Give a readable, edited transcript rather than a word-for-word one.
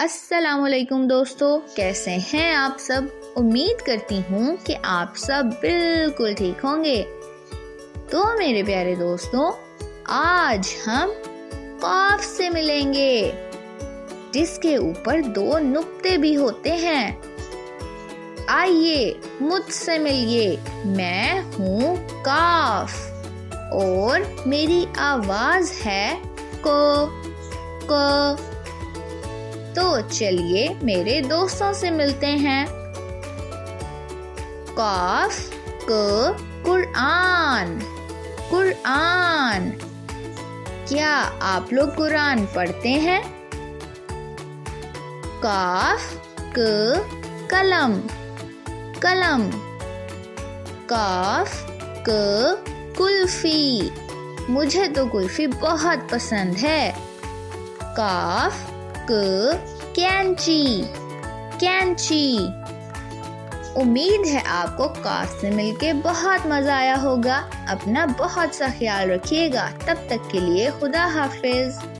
अस्सलामुअलैकुम दोस्तों, कैसे हैं आप सब। उम्मीद करती हूँ कि आप सब बिल्कुल ठीक होंगे। तो मेरे प्यारे दोस्तों, आज हम काफ से मिलेंगे, जिसके ऊपर 2 नुक्ते भी होते हैं। आइए मुझसे मिलिए, मैं हूँ काफ और मेरी आवाज है क। तो चलिए मेरे दोस्तों से मिलते हैं। काफ क कुरआन। कुरआन, क्या आप लोग कुरान पढ़ते हैं? काफ क कलम। कलम। काफ क कुल्फी, मुझे तो कुल्फी बहुत पसंद है। काफ क कैंची। कैंची। उम्मीद है आपको काफ से मिलके बहुत मजा आया होगा। अपना बहुत सा ख्याल रखिएगा। तब तक के लिए खुदा हाफिज।